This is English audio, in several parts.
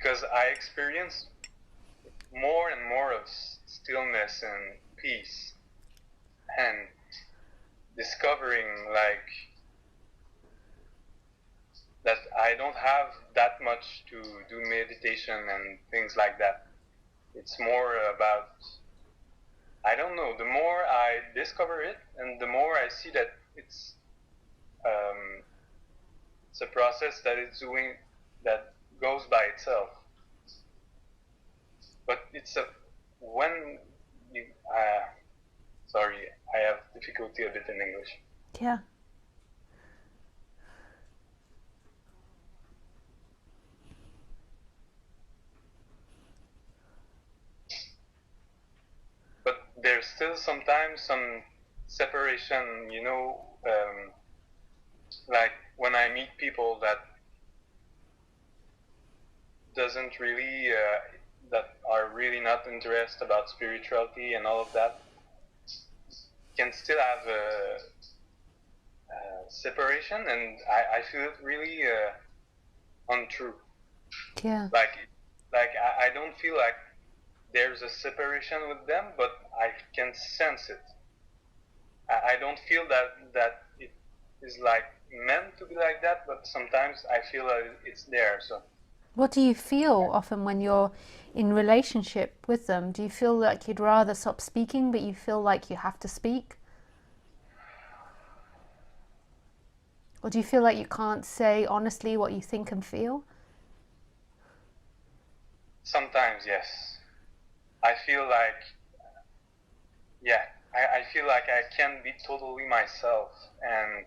because I experience more and more of stillness and peace, and discovering like that I don't have that much to do meditation and things like that. It's more about, I don't know, the more I discover it and the more I see that it's a process that it's doing, that goes by itself. But it's a, when you, sorry, I have difficulty a bit in English. Yeah. But there's still sometimes some separation, you know, like when I meet people that doesn't really, that are really not interested about spirituality and all of that, can still have a separation, and I feel it really untrue. Yeah. Like I don't feel like there's a separation with them, but I can sense it. I don't feel that it is like meant to be like that, but sometimes I feel that it's there. So What do you feel often when you're in relationship with them? Do you feel like you'd rather stop speaking, but you feel like you have to speak? Or do you feel like you can't say honestly what you think and feel? sometimes, yes, I feel like, yeah, I feel like I can be totally myself, and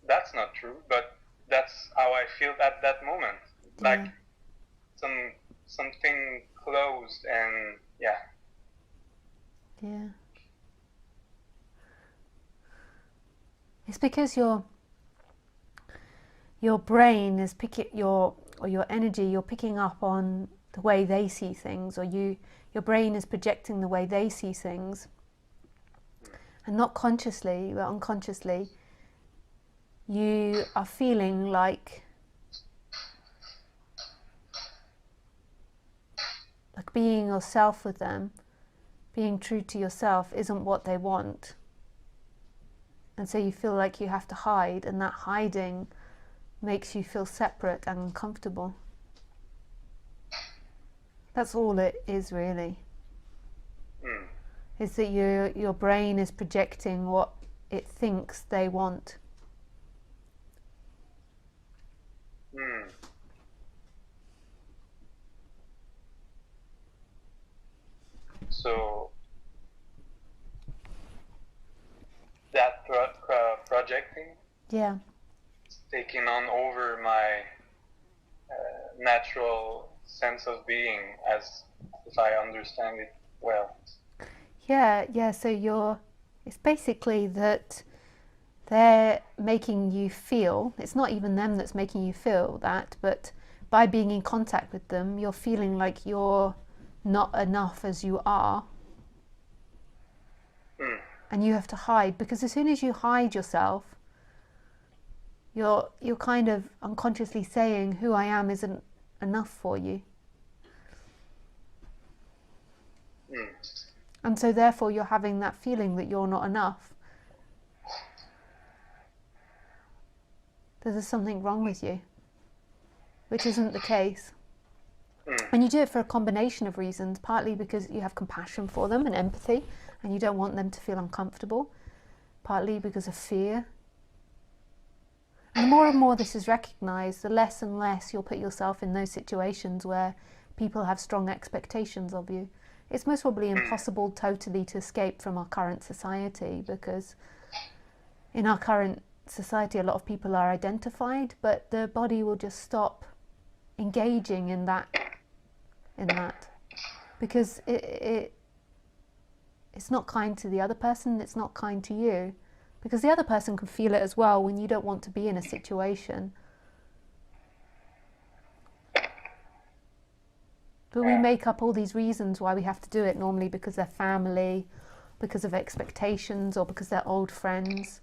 that's not true, but that's how I feel at that moment. Like something closed, and yeah. Yeah. It's because your brain is your energy, you're picking up on the way they see things, or your brain is projecting the way they see things, and not consciously but unconsciously you are feeling like being yourself with them, being true to yourself isn't what they want, and so you feel like you have to hide, and that hiding makes you feel separate and uncomfortable. That's all it is, really. Is that your brain is projecting what it thinks they want. So that projecting, Yeah. taking on over my natural sense of being, as if I understand it well. Yeah, so it's basically that they're making you feel, it's not even them that's making you feel that, but by being in contact with them, you're feeling like you're not enough as you are. And you have to hide, because as soon as you hide yourself, you're kind of unconsciously saying who I am isn't enough for you. And so therefore you're having that feeling that you're not enough. There's something wrong with you, which isn't the case. And you do it for a combination of reasons, partly because you have compassion for them and empathy, and you don't want them to feel uncomfortable, partly because of fear. And the more and more this is recognised, the less and less you'll put yourself in those situations where people have strong expectations of you. It's most probably impossible totally to escape from our current society, because in our current society a lot of people are identified, but the body will just stop engaging in that because it's not kind to the other person, it's not kind to you, because the other person can feel it as well when you don't want to be in a situation. But we make up all these reasons why we have to do it, normally because they're family, because of expectations, or because they're old friends.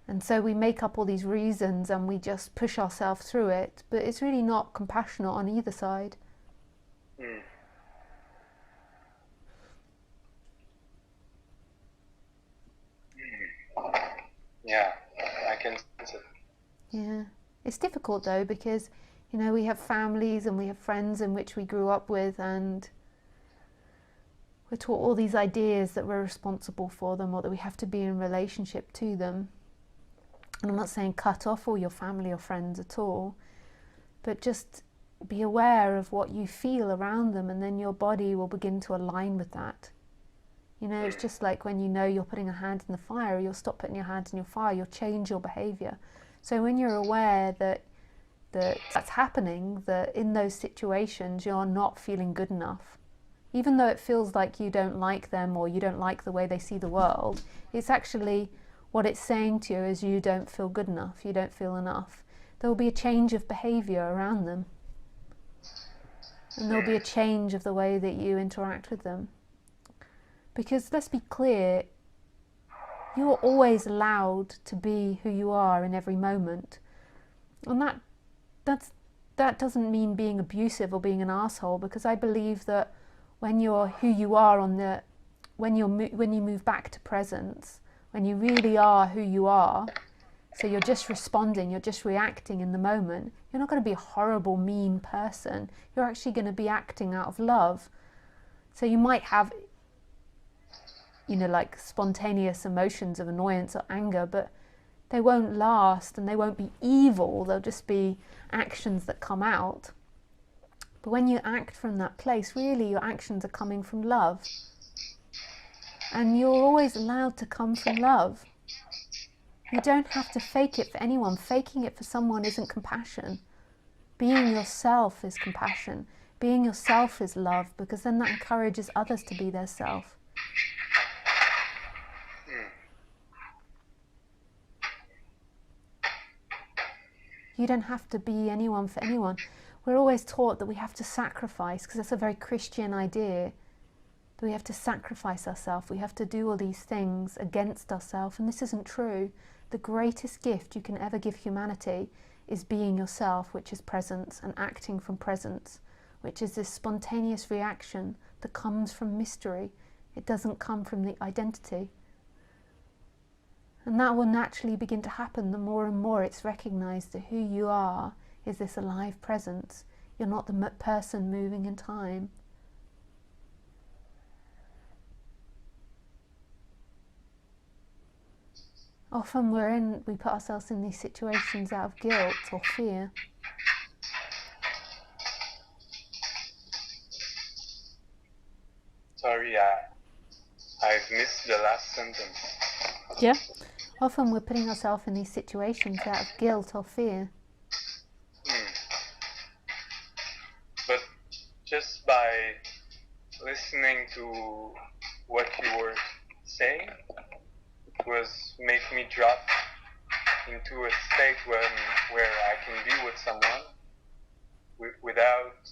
And so we make up all these reasons and we just push ourselves through it, but it's really not compassionate on either side. Mm. Yeah, I can sense it. Yeah. It's difficult though, because, you know, we have families and we have friends in which we grew up with, and we're taught all these ideas that we're responsible for them or that we have to be in relationship to them. And I'm not saying cut off all your family or friends at all, but just be aware of what you feel around them, and then your body will begin to align with that. You know, it's just like when you know you're putting a hand in the fire, you'll stop putting your hands in your fire, you'll change your behaviour. So when you're aware that that's happening, that in those situations you're not feeling good enough, even though it feels like you don't like them or you don't like the way they see the world, it's actually what it's saying to you is you don't feel good enough, you don't feel enough. There will be a change of behaviour around them, and there will be a change of the way that you interact with them. Because let's be clear, you're always allowed to be who you are in every moment, and that doesn't mean being abusive or being an asshole, because I believe that when you're who you are when you move back to presence, when you really are who you are, so you're just responding, you're just reacting in the moment, you're not going to be a horrible, mean person. You're actually going to be acting out of love. So you might have, you know, like spontaneous emotions of annoyance or anger, but they won't last and they won't be evil. They'll just be actions that come out. But when you act from that place, really your actions are coming from love. And you're always allowed to come from love. You don't have to fake it for anyone. Faking it for someone isn't compassion. Being yourself is compassion. Being yourself is love, because then that encourages others to be their self. You don't have to be anyone for anyone. We're always taught that we have to sacrifice, because that's a very Christian idea, that we have to sacrifice ourselves, we have to do all these things against ourselves, and this isn't true. The greatest gift you can ever give humanity is being yourself, which is presence, and acting from presence, which is this spontaneous reaction that comes from mystery. It doesn't come from the identity. And that will naturally begin to happen the more and more it's recognized that who you are is this alive presence. You're not the person moving in time. Often we put ourselves in these situations out of guilt or fear. Sorry, I've missed the last sentence. Yeah. Often we're putting ourselves in these situations out of guilt or fear. But just by listening to what you were saying, it was make me drop into a state where I can be with someone without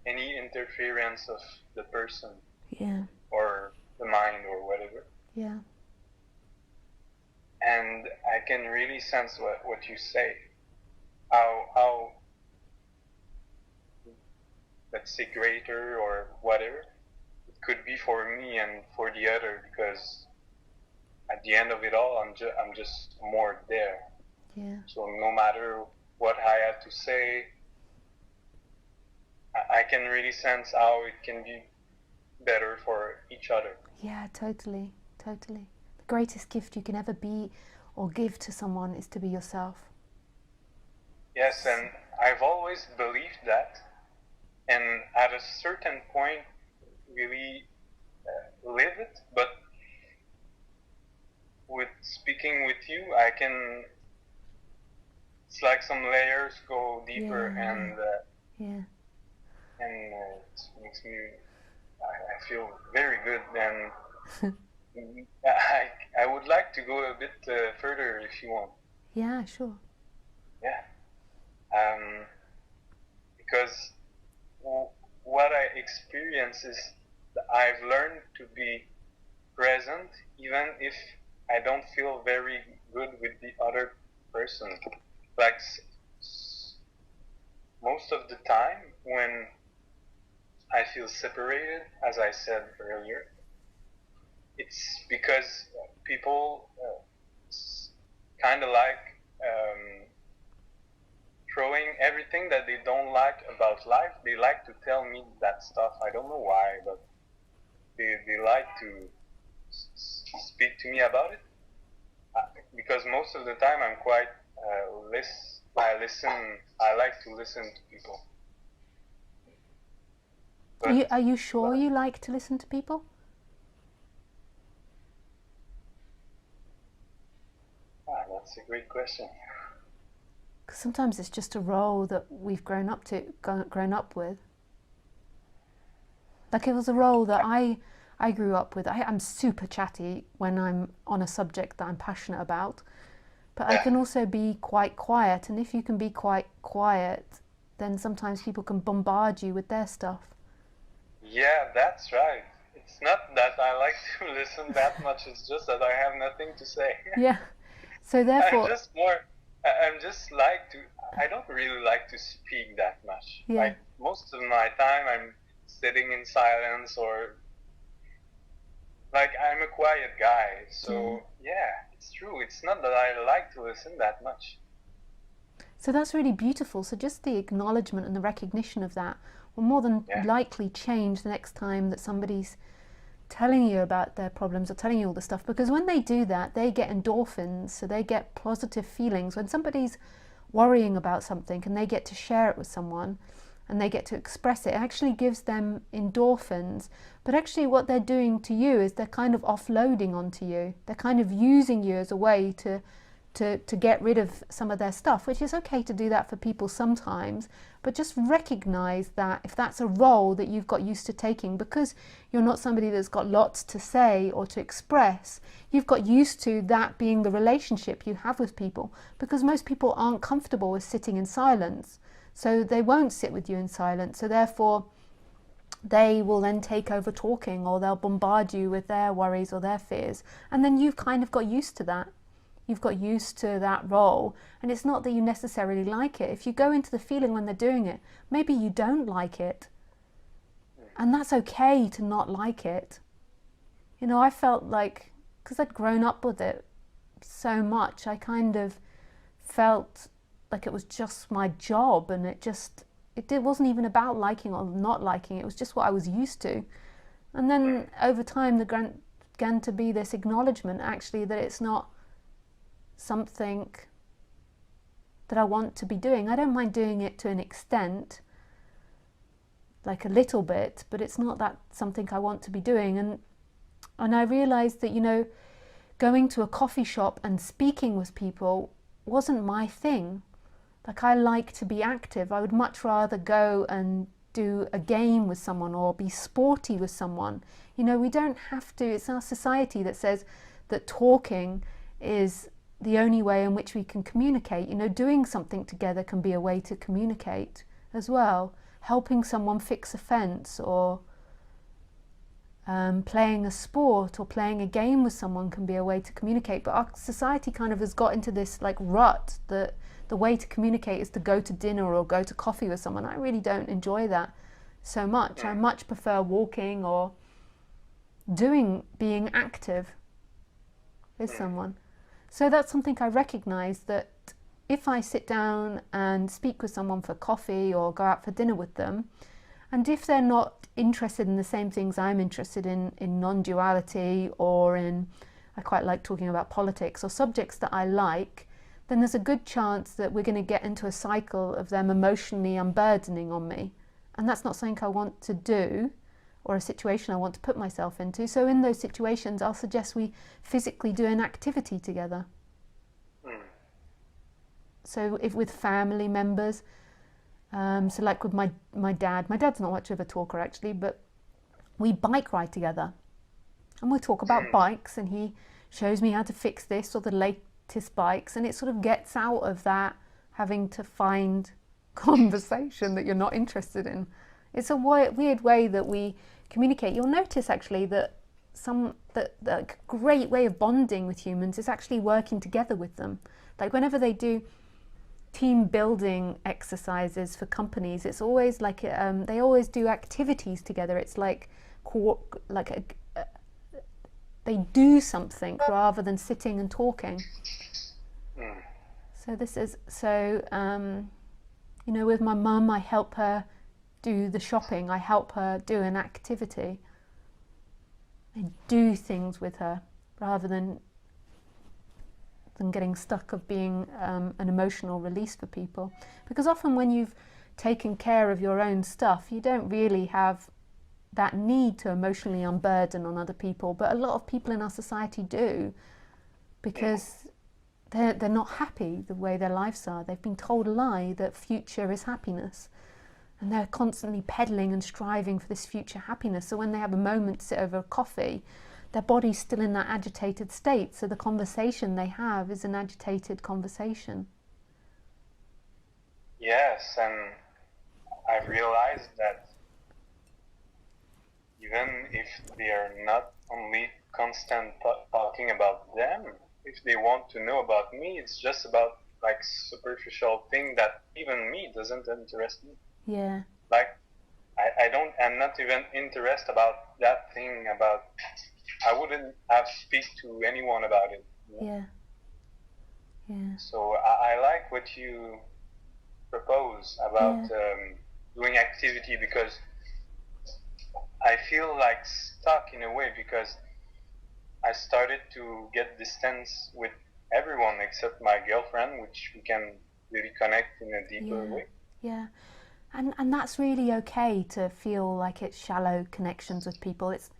any interference of the person, Yeah. or the mind or whatever. Yeah. And I can really sense what you say, how let's say greater or whatever it could be for me and for the other, because at the end of it all, I'm just more there. Yeah. So no matter what I have to say, I can really sense how it can be better for each other. Yeah, totally. Totally. The greatest gift you can ever be or give to someone is to be yourself. Yes, and I've always believed that, and at a certain point really live it, but with speaking with you, I can, it's like some layers go deeper. Yeah. And Yeah. and it makes me, I feel very good. And I would like to go a bit further if you want. Yeah, sure. Yeah. Because what I experience is that I've learned to be present even if I don't feel very good with the other person. Like most of the time when I feel separated, as I said earlier, it's because people kind of like throwing everything that they don't like about life. They like to tell me that stuff. I don't know why, but they like to speak to me about it. Because most of the time I'm quite I like to listen to people. But, are you sure you like to listen to people? That's a great question. Because sometimes it's just a role that we've grown up with. Like, it was a role that I grew up with. I'm super chatty when I'm on a subject that I'm passionate about, but I can also be quite quiet, and if you can be quite quiet, then sometimes people can bombard you with their stuff. Yeah, that's right. It's not that I like to listen that much, it's just that I have nothing to say. Yeah. So therefore I don't really like to speak that much. Yeah. Like most of my time I'm sitting in silence, or like I'm a quiet guy. So yeah, it's true. It's not that I like to listen that much. So that's really beautiful. So just the acknowledgement and the recognition of that will more than likely change the next time that somebody's telling you about their problems or telling you all the stuff, because when they do that, they get endorphins, so they get positive feelings. When somebody's worrying about something and they get to share it with someone and they get to express it, it actually gives them endorphins. But actually what they're doing to you is they're kind of offloading onto you. They're kind of using you as a way to get rid of some of their stuff, which is okay to do that for people sometimes, but just recognize that if that's a role that you've got used to taking, because you're not somebody that's got lots to say or to express, you've got used to that being the relationship you have with people, because most people aren't comfortable with sitting in silence, so they won't sit with you in silence, so therefore they will then take over talking, or they'll bombard you with their worries or their fears, and then you've kind of got used to that. You've got used to that role, and it's not that you necessarily like it. If you go into the feeling when they're doing it, maybe you don't like it, and that's okay to not like it. You know, I felt like, because I'd grown up with it so much, I kind of felt like it was just my job, and it wasn't even about liking or not liking, it was just what I was used to. And then over time there began to be this acknowledgement actually that it's not something that I want to be doing. I don't mind doing it to an extent, like a little bit, but it's not that something I want to be doing. And I realized that, you know, going to a coffee shop and speaking with people wasn't my thing. Like, I like to be active. I would much rather go and do a game with someone or be sporty with someone. You know, we don't have to, it's our society that says that talking is the only way in which we can communicate. You know, doing something together can be a way to communicate as well. Helping someone fix a fence, or playing a sport or playing a game with someone can be a way to communicate. But our society kind of has got into this like rut that the way to communicate is to go to dinner or go to coffee with someone. I really don't enjoy that so much. I much prefer walking or being active with someone. So that's something I recognise, that if I sit down and speak with someone for coffee or go out for dinner with them, and if they're not interested in the same things I'm interested in non-duality, or I quite like talking about politics or subjects that I like, then there's a good chance that we're going to get into a cycle of them emotionally unburdening on me. And that's not something I want to do, or a situation I want to put myself into. So in those situations, I'll suggest we physically do an activity together. So if with family members, so like with my dad's not much of a talker actually, but we bike ride together. And we talk about bikes, and he shows me how to fix this or the latest bikes, and it sort of gets out of that having to find conversation that you're not interested in. It's a weird way that we communicate. You'll notice actually that the great way of bonding with humans is actually working together with them. Like whenever they do team building exercises for companies, it's always like they always do activities together. It's like they do something rather than sitting and talking. So this is you know, with my mum, I help her do the shopping. I help her do an activity. I do things with her rather than getting stuck of being an emotional release for people. Because often when you've taken care of your own stuff, you don't really have that need to emotionally unburden on other people. But a lot of people in our society do, because they're not happy the way their lives are. They've been told a lie that future is happiness. And they're constantly peddling and striving for this future happiness. So when they have a moment to sit over a coffee, their body's still in that agitated state. So the conversation they have is an agitated conversation. Yes, and I've realized that even if they are not only constant talking about them, if they want to know about me, it's just about like superficial thing that even me doesn't interest me. Yeah. Like I'm not even interested about that thing. About I wouldn't have speak to anyone about it. You know? Yeah. So I like what you propose about doing activity, because I feel like stuck in a way, because I started to get distance with everyone except my girlfriend, which we can really connect in a deeper way. Yeah. And that's really okay to feel like it's shallow connections with people. It's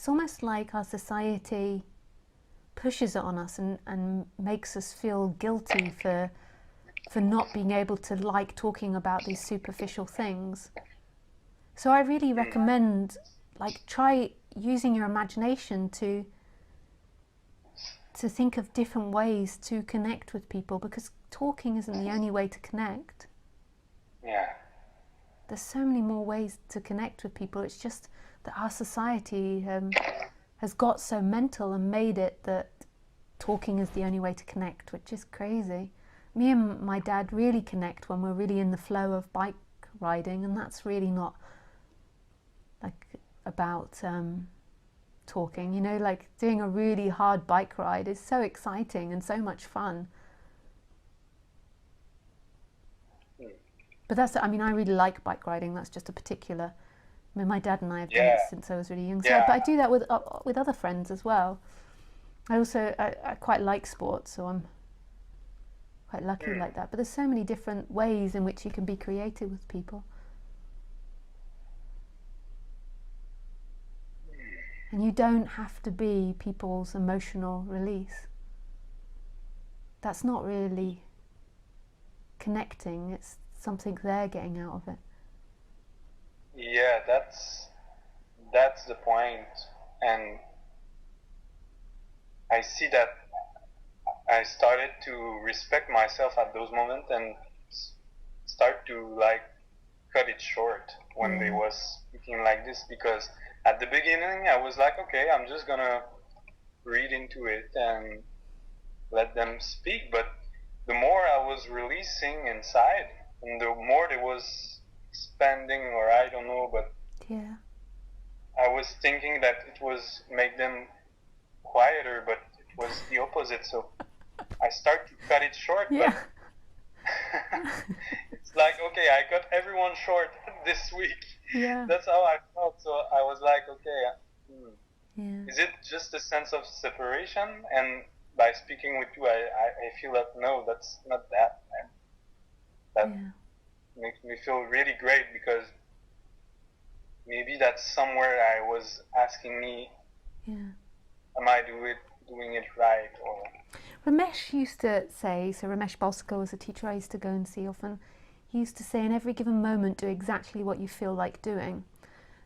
almost like our society pushes it on us and makes us feel guilty for not being able to like talking about these superficial things. So I really recommend try using your imagination to think of different ways to connect with people, because talking isn't the only way to connect. Yeah. There's so many more ways to connect with people. It's just that our society has got so mental and made it that talking is the only way to connect, which is crazy. Me and my dad really connect when we're really in the flow of bike riding, and that's really not about talking. You know, like doing a really hard bike ride is so exciting and so much fun. But I really like bike riding. That's just a particular. I mean, my dad and I have done it since I was really young. So, but I do that with other friends as well. I quite like sports, so I'm quite lucky like that. But there's so many different ways in which you can be creative with people. And you don't have to be people's emotional release. That's not really connecting. It's something they're getting out of it. Yeah, that's the point. And I see that I started to respect myself at those moments and start to cut it short when they was speaking like this, because at the beginning I was like, okay, I'm just gonna read into it and let them speak. But the more I was releasing inside, and the more it was expanding, or I don't know, but I was thinking that it was make them quieter, but it was the opposite. So I start to cut it short. But it's like, okay, I cut everyone short this week. That's how I felt. So I was like, okay, is it just a sense of separation? And by speaking with you, I feel that no, that's not that. That makes me feel really great, because maybe that's somewhere I was asking me, am I doing it right? Or Ramesh used to say, so Ramesh Balsekar was a teacher I used to go and see often. He used to say, in every given moment, do exactly what you feel like doing.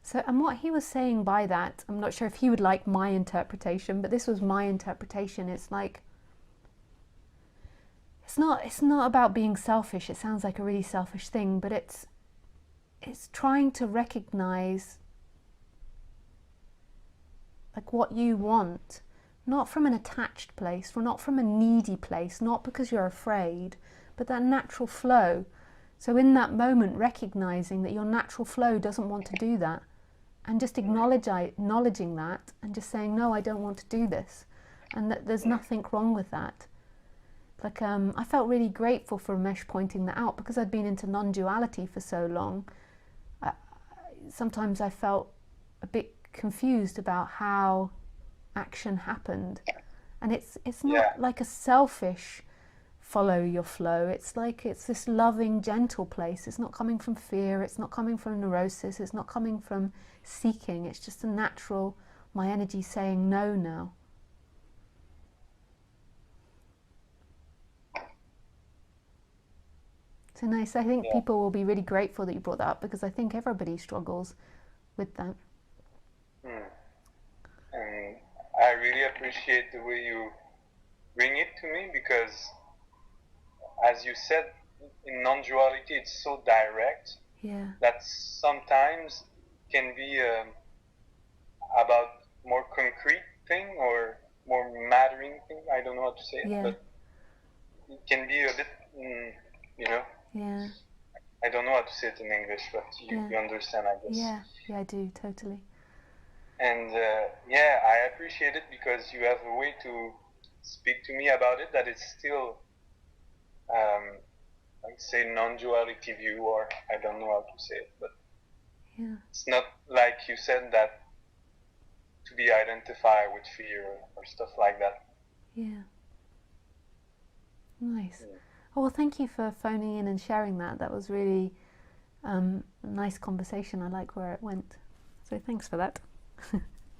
So, and what he was saying by that, I'm not sure if he would like my interpretation, but this was my interpretation. It's like, it's not about being selfish. It sounds like a really selfish thing, but it's trying to recognize like what you want, not from an attached place, or not from a needy place, not because you're afraid, but that natural flow. So in that moment, recognizing that your natural flow doesn't want to do that, and just acknowledging that, and just saying, no, I don't want to do this, and that there's nothing wrong with that. Like, I felt really grateful for Ramesh pointing that out, because I'd been into non-duality for so long. Sometimes I felt a bit confused about how action happened, and it's not like a selfish follow your flow. It's like it's this loving, gentle place. It's not coming from fear, it's not coming from neurosis, it's not coming from seeking. It's just a natural, my energy saying no now. So nice. I think people will be really grateful that you brought that up, because I think everybody struggles with that. And I really appreciate the way you bring it to me, because as you said, in non-duality it's so direct that sometimes can be about more concrete thing or more mattering thing. I don't know how to say it, but it can be a bit, you know. I don't know how to say it in English, but you understand, I guess. Yeah, I do, totally. And I appreciate it, because you have a way to speak to me about it that is still, I'd say, non-duality view, or I don't know how to say it, but it's not like you said that to be identified with fear or stuff like that. Nice. Oh, well, thank you for phoning in and sharing that. That was really a nice conversation. I like where it went. So thanks for that.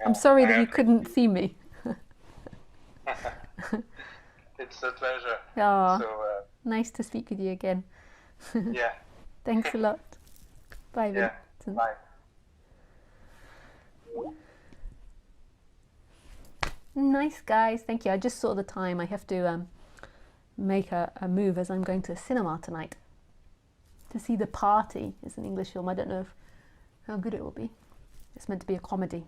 I'm sorry that you couldn't see me. It's a pleasure. Oh, so, nice to speak with you again. Thanks a lot. Bye, Vincent. Bye. Nice, guys. Thank you. I just saw the time. I have to make a move, as I'm going to cinema tonight to see The Party. It's an English film. I don't know how good it will be. It's meant to be a comedy.